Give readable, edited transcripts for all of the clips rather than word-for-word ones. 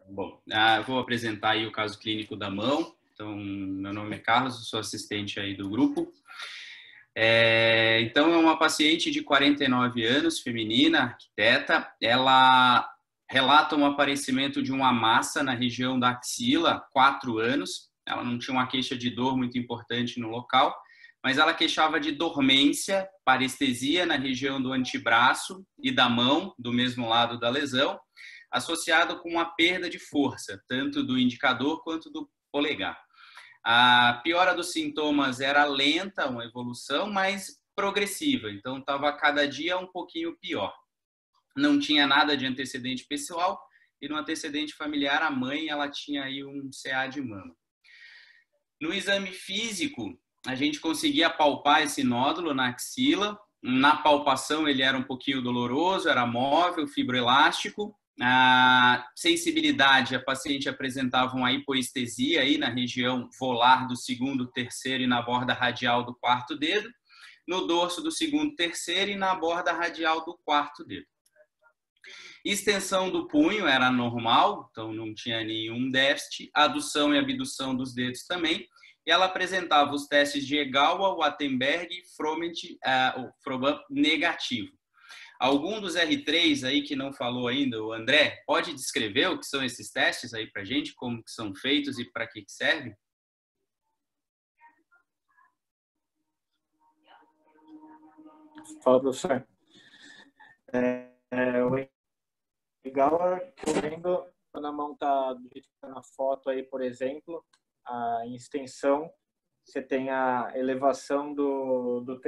Bom, eu vou apresentar aí o caso clínico da mão. Então, meu nome é Carlos, eu sou assistente aí do grupo. Então, é uma paciente de 49 anos, feminina, arquiteta. Ela relata um aparecimento de uma massa na região da axila há 4 anos. Ela não tinha uma queixa de dor muito importante no local, mas ela queixava de dormência, parestesia na região do antebraço e da mão, do mesmo lado da lesão, associado com uma perda de força, tanto do indicador quanto do polegar. A piora dos sintomas era lenta, uma evolução, mas progressiva, então estava cada dia um pouquinho pior. Não tinha nada de antecedente pessoal e no antecedente familiar a mãe ela tinha aí um CA de mama. No exame físico, a gente conseguia palpar esse nódulo na axila. Na palpação ele era um pouquinho doloroso, era móvel, fibroelástico. A sensibilidade, a paciente apresentava uma hipoestesia aí na região volar do segundo, terceiro e na borda radial do quarto dedo, no dorso do segundo, terceiro e na borda radial do quarto dedo. Extensão do punho era normal, então não tinha nenhum déficit. Adução e abdução dos dedos também. E ela apresentava os testes de Egawa, Wattenberg e Froment negativo. Algum dos R3 aí que não falou ainda, o André, pode descrever o que são esses testes aí para a gente, como que são feitos e para que serve? Fala, professor. O Egawa, que eu vendo, quando a mão está do jeito que tá na foto aí, por exemplo, em extensão, você tem a elevação do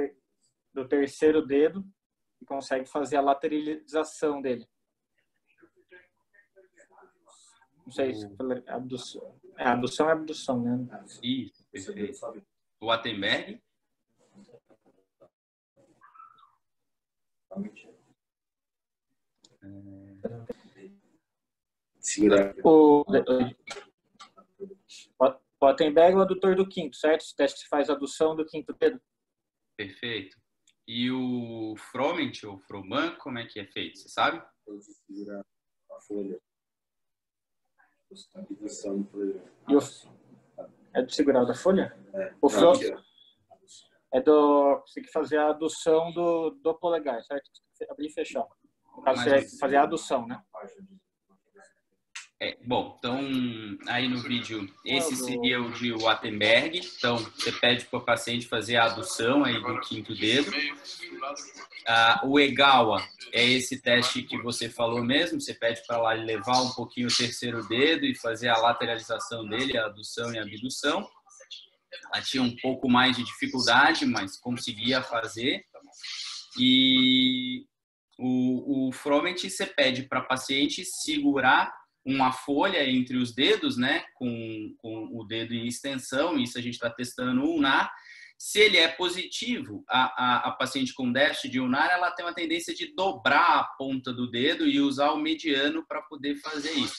terceiro dedo e consegue fazer a lateralização dele. Não sei se abdução. Adução é abdução, né? Isso, perfeito. O Wattenberg? O Wattenberg é o adutor do quinto, certo? Esse teste que faz a adução do quinto dedo. Perfeito. E o Froment ou Froment, como é que é feito? Você sabe? A folha. É do segurar da folha? O Front é do... Você tem que fazer a adução do polegar, certo? Abrir e fechar. No caso, você vai fazer a adução, né? Bom, então, aí no vídeo, esse seria o de Wattenberg. Então, você pede para o paciente fazer a adução aí do quinto dedo. O Egawa é esse teste que você falou mesmo. Você pede para lá levar um pouquinho o terceiro dedo e fazer a lateralização dele, a adução e a abdução. Ela tinha um pouco mais de dificuldade, mas conseguia fazer. E o Froment, você pede para a paciente segurar uma folha entre os dedos, né, com o dedo em extensão. Isso a gente está testando no ulnar. Se ele é positivo, a paciente com déficit de ulnar, ela tem uma tendência de dobrar a ponta do dedo e usar o mediano para poder fazer isso.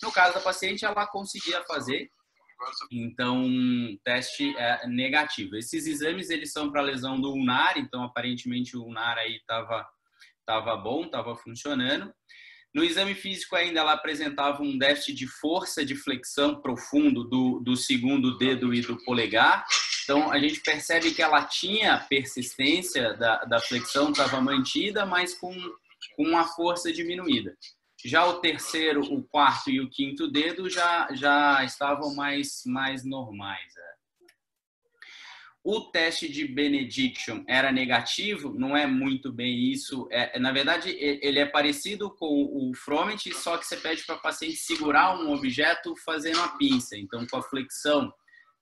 No caso da paciente, ela conseguia fazer, então, teste negativo. Esses exames, eles são para lesão do ulnar, então, aparentemente, o ulnar aí estava bom, estava funcionando. No exame físico ainda ela apresentava um déficit de força de flexão profundo do segundo dedo e do polegar. Então a gente percebe que ela tinha persistência da flexão, estava mantida, mas com uma força diminuída. Já o terceiro, o quarto e o quinto dedo já estavam mais normais. O teste de Benediction era negativo, não é muito bem isso. Na verdade, ele é parecido com o Froment, só que você pede para o paciente segurar um objeto fazendo a pinça, então com a flexão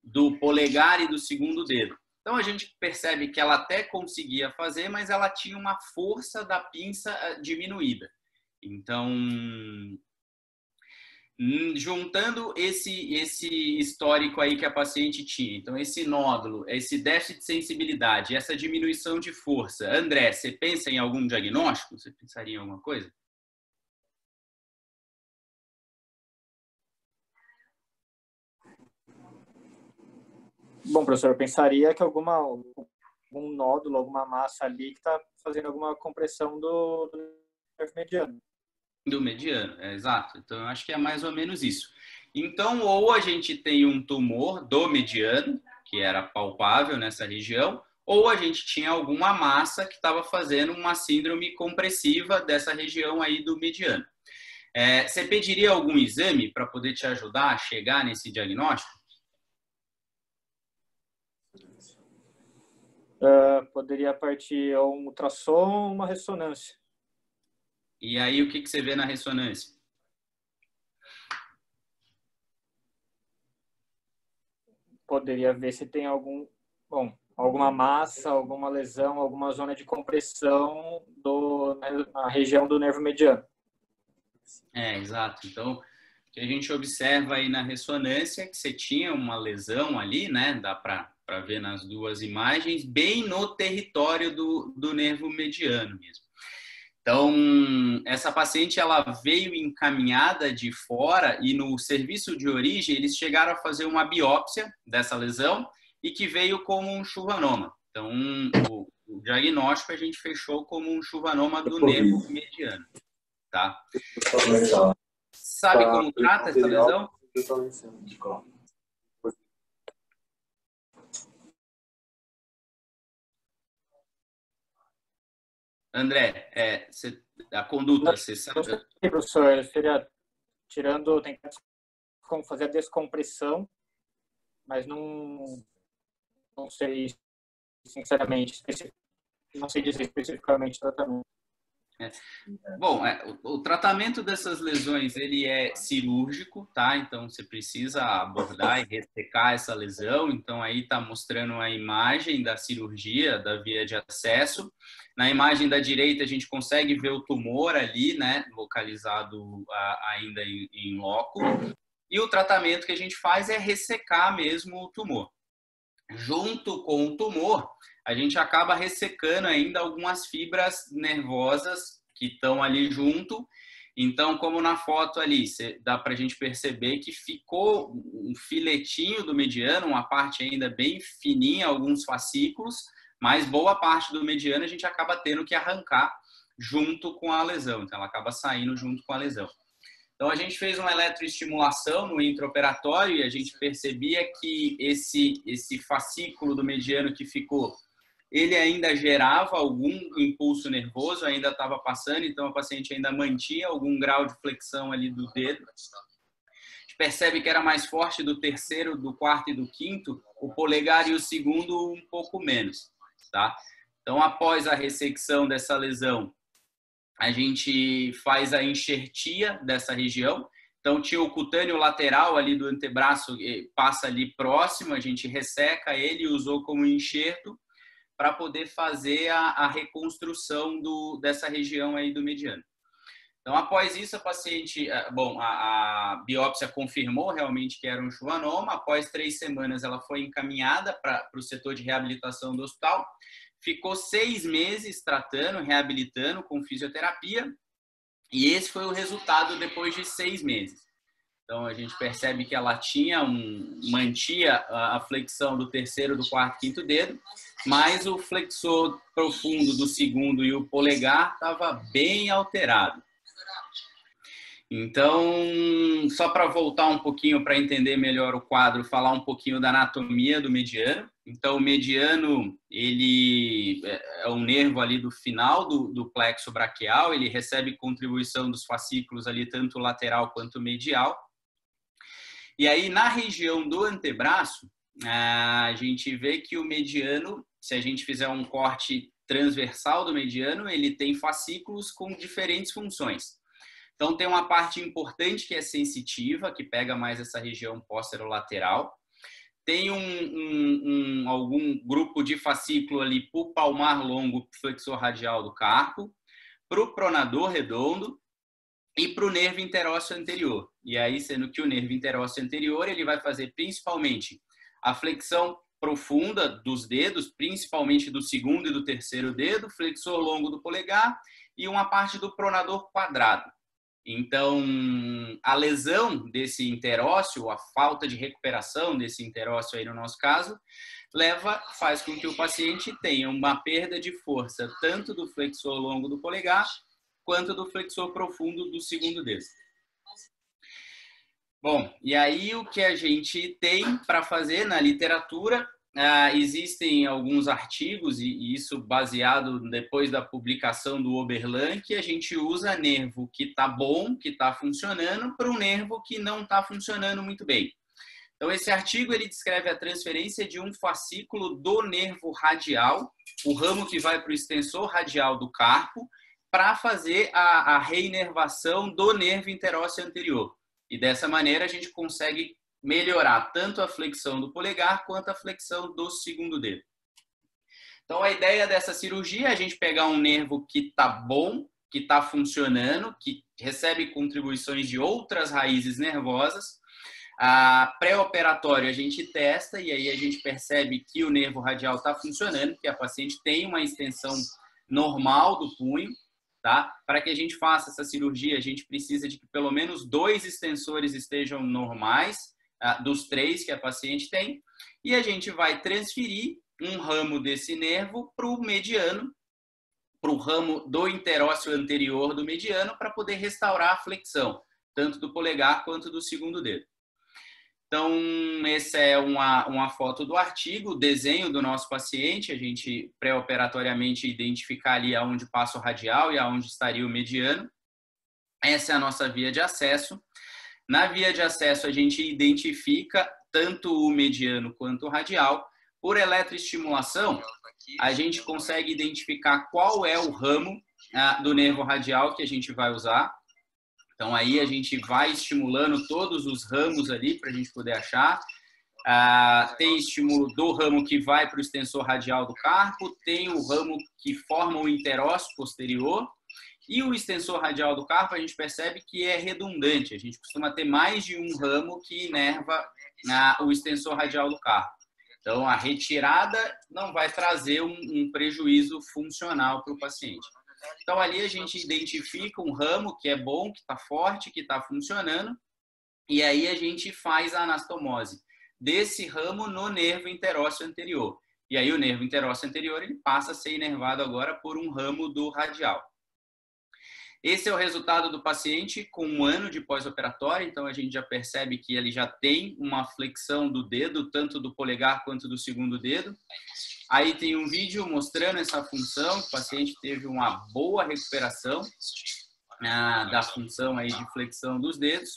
do polegar e do segundo dedo. Então a gente percebe que ela até conseguia fazer, mas ela tinha uma força da pinça diminuída. Então, juntando esse histórico aí que a paciente tinha, então esse nódulo, esse déficit de sensibilidade, essa diminuição de força. André, você pensa em algum diagnóstico? Você pensaria em alguma coisa? Bom, professor, eu pensaria que algum nódulo, alguma massa ali que está fazendo alguma compressão do nervo mediano. Do mediano, exato. Então, eu acho que é mais ou menos isso. Então, ou a gente tem um tumor do mediano, que era palpável nessa região, ou a gente tinha alguma massa que estava fazendo uma síndrome compressiva dessa região aí do mediano. Você pediria algum exame para poder te ajudar a chegar nesse diagnóstico? Poderia partir um ultrassom ou uma ressonância. E aí, o que você vê na ressonância? Poderia ver se tem alguma massa, alguma lesão, alguma zona de compressão na região do nervo mediano. Exato. Então, o que a gente observa aí na ressonância é que você tinha uma lesão ali, né? Dá para ver nas duas imagens, bem no território do nervo mediano mesmo. Então, essa paciente ela veio encaminhada de fora e no serviço de origem eles chegaram a fazer uma biópsia dessa lesão e que veio como um chuvanoma. Então, o diagnóstico a gente fechou como um chuvanoma do nervo mediano, tá? Sabe como trata essa lesão? André, a conduta, você sabe? Professor, seria tentar fazer a descompressão, mas não sei, sinceramente, não sei dizer especificamente o tratamento. Bom, o tratamento dessas lesões ele é cirúrgico, tá? Então você precisa abordar e ressecar essa lesão. Então aí está mostrando a imagem da cirurgia, da via de acesso. Na imagem da direita a gente consegue ver o tumor ali, né? Localizado ainda em loco. E o tratamento que a gente faz é ressecar mesmo o tumor. Junto com o tumor, a gente acaba ressecando ainda algumas fibras nervosas que estão ali junto. Então, como na foto ali, dá para a gente perceber que ficou um filetinho do mediano, uma parte ainda bem fininha, alguns fascículos, mas boa parte do mediano a gente acaba tendo que arrancar junto com a lesão. Então, ela acaba saindo junto com a lesão. Então, a gente fez uma eletroestimulação no intraoperatório e a gente percebia que esse fascículo do mediano que ficou, ele ainda gerava algum impulso nervoso, ainda estava passando, então a paciente ainda mantinha algum grau de flexão ali do dedo. A gente percebe que era mais forte do terceiro, do quarto e do quinto, o polegar e o segundo um pouco menos, tá? Então, após a ressecção dessa lesão, a gente faz a enxertia dessa região. Então, tinha o cutâneo lateral ali do antebraço, passa ali próximo, a gente resseca ele e usou como enxerto para poder fazer a reconstrução dessa região aí do mediano. Então, após isso, a paciente, a biópsia confirmou realmente que era um schwannoma. Após 3 semanas, ela foi encaminhada para o setor de reabilitação do hospital. Ficou 6 meses tratando, reabilitando com fisioterapia. E esse foi o resultado depois de 6 meses. Então, a gente percebe que ela mantia a flexão do terceiro, do quarto, quinto dedo, mas o flexor profundo do segundo e o polegar estava bem alterado. Então, só para voltar um pouquinho para entender melhor o quadro, falar um pouquinho da anatomia do mediano. Então, o mediano, ele é um nervo ali do final do plexo braquial, ele recebe contribuição dos fascículos ali, tanto lateral quanto medial. E aí, na região do antebraço, a gente vê que o mediano, se a gente fizer um corte transversal do mediano, ele tem fascículos com diferentes funções. Então, tem uma parte importante que é sensitiva, que pega mais essa região posterolateral. Tem algum grupo de fascículo ali para o palmar longo, flexor radial do carpo, para o pronador redondo e para o nervo interósseo anterior. E aí, sendo que o nervo interósseo anterior, ele vai fazer principalmente a flexão profunda dos dedos, principalmente do segundo e do terceiro dedo, flexor longo do polegar e uma parte do pronador quadrado. Então, a lesão desse interósseo, a falta de recuperação desse interósseo aí no nosso caso, faz com que o paciente tenha uma perda de força tanto do flexor longo do polegar quanto do flexor profundo do segundo dedo. Bom, e aí o que a gente tem para fazer na literatura, existem alguns artigos, e isso baseado depois da publicação do Oberlin, que a gente usa nervo que está bom, que está funcionando, para um nervo que não está funcionando muito bem. Então, esse artigo ele descreve a transferência de um fascículo do nervo radial, o ramo que vai para o extensor radial do carpo, para fazer a reinervação do nervo interósseo anterior. E dessa maneira a gente consegue melhorar tanto a flexão do polegar quanto a flexão do segundo dedo. Então, a ideia dessa cirurgia é a gente pegar um nervo que está bom, que está funcionando, que recebe contribuições de outras raízes nervosas. Pré-operatório a gente testa e aí a gente percebe que o nervo radial está funcionando, que a paciente tem uma extensão normal do punho. Tá? Para que a gente faça essa cirurgia, a gente precisa de que pelo menos 2 extensores estejam normais, dos 3 que a paciente tem, e a gente vai transferir um ramo desse nervo para o mediano, para o ramo do interósseo anterior do mediano, para poder restaurar a flexão, tanto do polegar quanto do segundo dedo. Então, essa é uma foto do artigo, o desenho do nosso paciente, a gente pré-operatoriamente identificar ali aonde passa o radial e aonde estaria o mediano. Essa é a nossa via de acesso. Na via de acesso, a gente identifica tanto o mediano quanto o radial. Por eletroestimulação, a gente consegue identificar qual é o ramo do nervo radial que a gente vai usar. Então, aí a gente vai estimulando todos os ramos ali para a gente poder achar. Tem estímulo do ramo que vai para o extensor radial do carpo, tem o ramo que forma o interósseo posterior, e o extensor radial do carpo a gente percebe que é redundante. A gente costuma ter mais de um ramo que inerva o extensor radial do carpo. Então, a retirada não vai trazer um prejuízo funcional para o paciente. Então, ali a gente identifica um ramo que é bom, que está forte, que está funcionando, e aí a gente faz a anastomose desse ramo no nervo interósseo anterior. E aí o nervo interósseo anterior ele passa a ser inervado agora por um ramo do radial. Esse é o resultado do paciente com 1 ano de pós-operatório, então a gente já percebe que ele já tem uma flexão do dedo, tanto do polegar quanto do segundo dedo. Aí tem um vídeo mostrando essa função, o paciente teve uma boa recuperação da função aí de flexão dos dedos.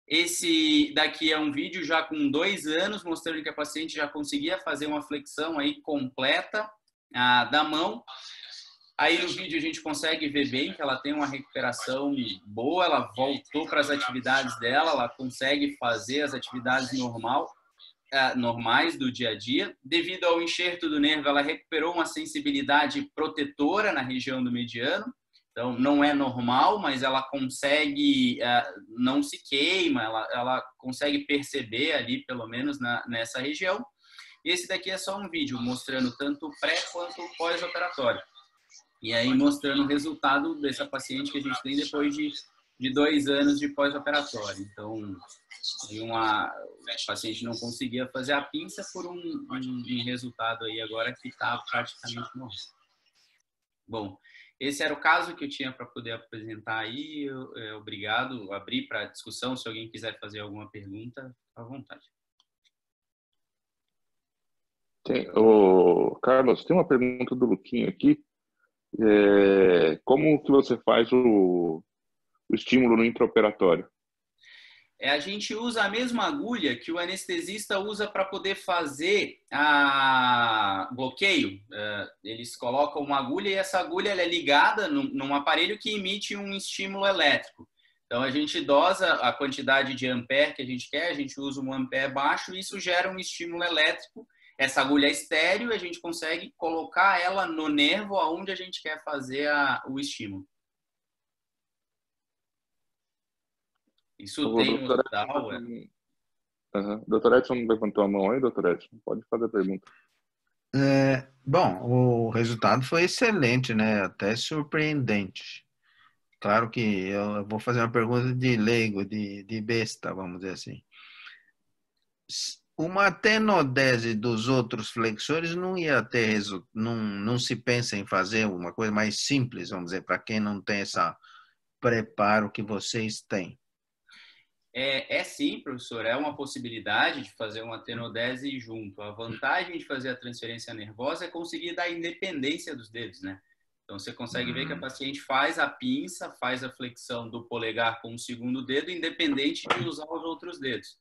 Esse daqui é um vídeo já com 2 anos, mostrando que a paciente já conseguia fazer uma flexão aí completa da mão. Aí no vídeo a gente consegue ver bem que ela tem uma recuperação boa, ela voltou para as atividades dela, ela consegue fazer as atividades normais do dia a dia. Devido ao enxerto do nervo, ela recuperou uma sensibilidade protetora na região do mediano. Então, não é normal, mas ela consegue, não se queima, ela consegue perceber ali, pelo menos nessa região. E esse daqui é só um vídeo mostrando tanto o pré quanto o pós-operatório. E aí mostrando o resultado dessa paciente que a gente tem depois de 2 anos de pós-operatório. Então, a paciente não conseguia fazer a pinça por um resultado aí agora que está praticamente normal. Bom, esse era o caso que eu tinha para poder apresentar aí. Obrigado. Abri para discussão. Se alguém quiser fazer alguma pergunta, à vontade. Carlos, tem uma pergunta do Luquinho aqui. Como que você faz o estímulo no intraoperatório? A gente usa a mesma agulha que o anestesista usa para poder fazer bloqueio. Eles colocam uma agulha e essa agulha ela é ligada num aparelho que emite um estímulo elétrico. Então, a gente dosa a quantidade de ampere que a gente quer, a gente usa um ampere baixo e isso gera um estímulo elétrico. Essa agulha é estéreo e a gente consegue colocar ela no nervo onde a gente quer fazer o estímulo. Isso tem no hospital. Doutor Edson levantou a mão aí, doutor Edson? Pode fazer a pergunta. Bom, o resultado foi excelente, né? Até surpreendente. Claro que eu vou fazer uma pergunta de leigo, de besta, vamos dizer assim. uma tenodese dos outros flexores não ia ter não se pensa em fazer uma coisa mais simples, vamos dizer, para quem não tem esse preparo que vocês têm. Sim, professor, é uma possibilidade de fazer uma tenodese junto. A vantagem de fazer a transferência nervosa é conseguir dar independência dos dedos, né? Então, você consegue ver que a paciente faz a pinça, faz a flexão do polegar com o segundo dedo, independente de usar os outros dedos.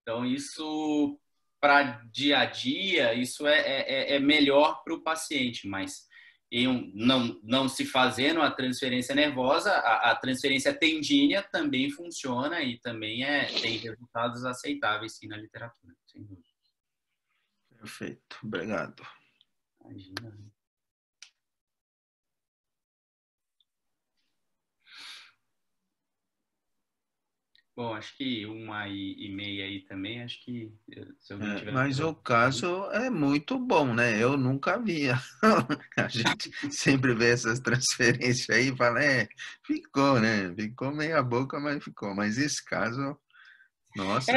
Então, isso, para dia a dia, isso é melhor para o paciente, mas não se fazendo a transferência nervosa, a transferência tendínea também funciona e também tem resultados aceitáveis, sim, na literatura, sem dúvida. Perfeito, obrigado. Imagina. Bom, acho que 1h30 aí também, acho que se alguém tiver... Mas o caso é muito bom, né? Eu nunca via. A gente sempre vê essas transferências aí e fala, ficou, né? Ficou meia boca, mas ficou. Mas esse caso, nossa,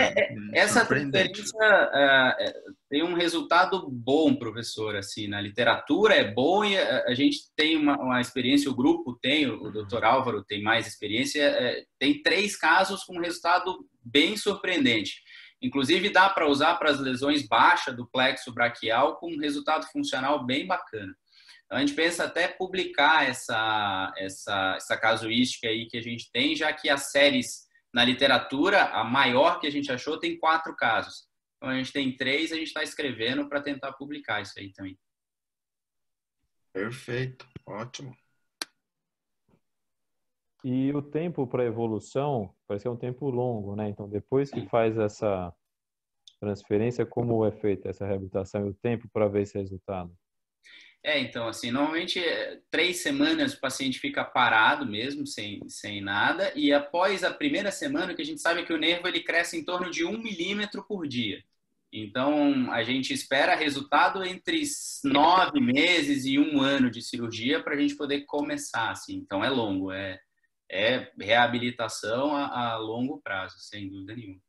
essa surpreendente. transferência tem um resultado bom, professor, assim, na literatura é bom e a gente tem uma experiência, o grupo tem, o Dr. Álvaro tem mais experiência, tem 3 casos com um resultado bem surpreendente. Inclusive, dá para usar para as lesões baixas do plexo braquial com um resultado funcional bem bacana. Então, a gente pensa até publicar essa casuística aí que a gente tem, já que as séries na literatura, a maior que a gente achou, tem 4 casos. Então, a gente tem 3, a gente está escrevendo para tentar publicar isso aí também. Perfeito, ótimo. E o tempo para evolução parece que é um tempo longo, né? Então, depois que faz essa transferência, como é feita essa reabilitação e o tempo para ver esse resultado? Então, assim, normalmente 3 semanas o paciente fica parado mesmo, sem nada, e após a primeira semana, que a gente sabe que o nervo ele cresce em torno de 1 milímetro por dia. Então, a gente espera resultado entre 9 meses e 1 ano de cirurgia para a gente poder começar, assim. Então, é longo, é reabilitação a longo prazo, sem dúvida nenhuma.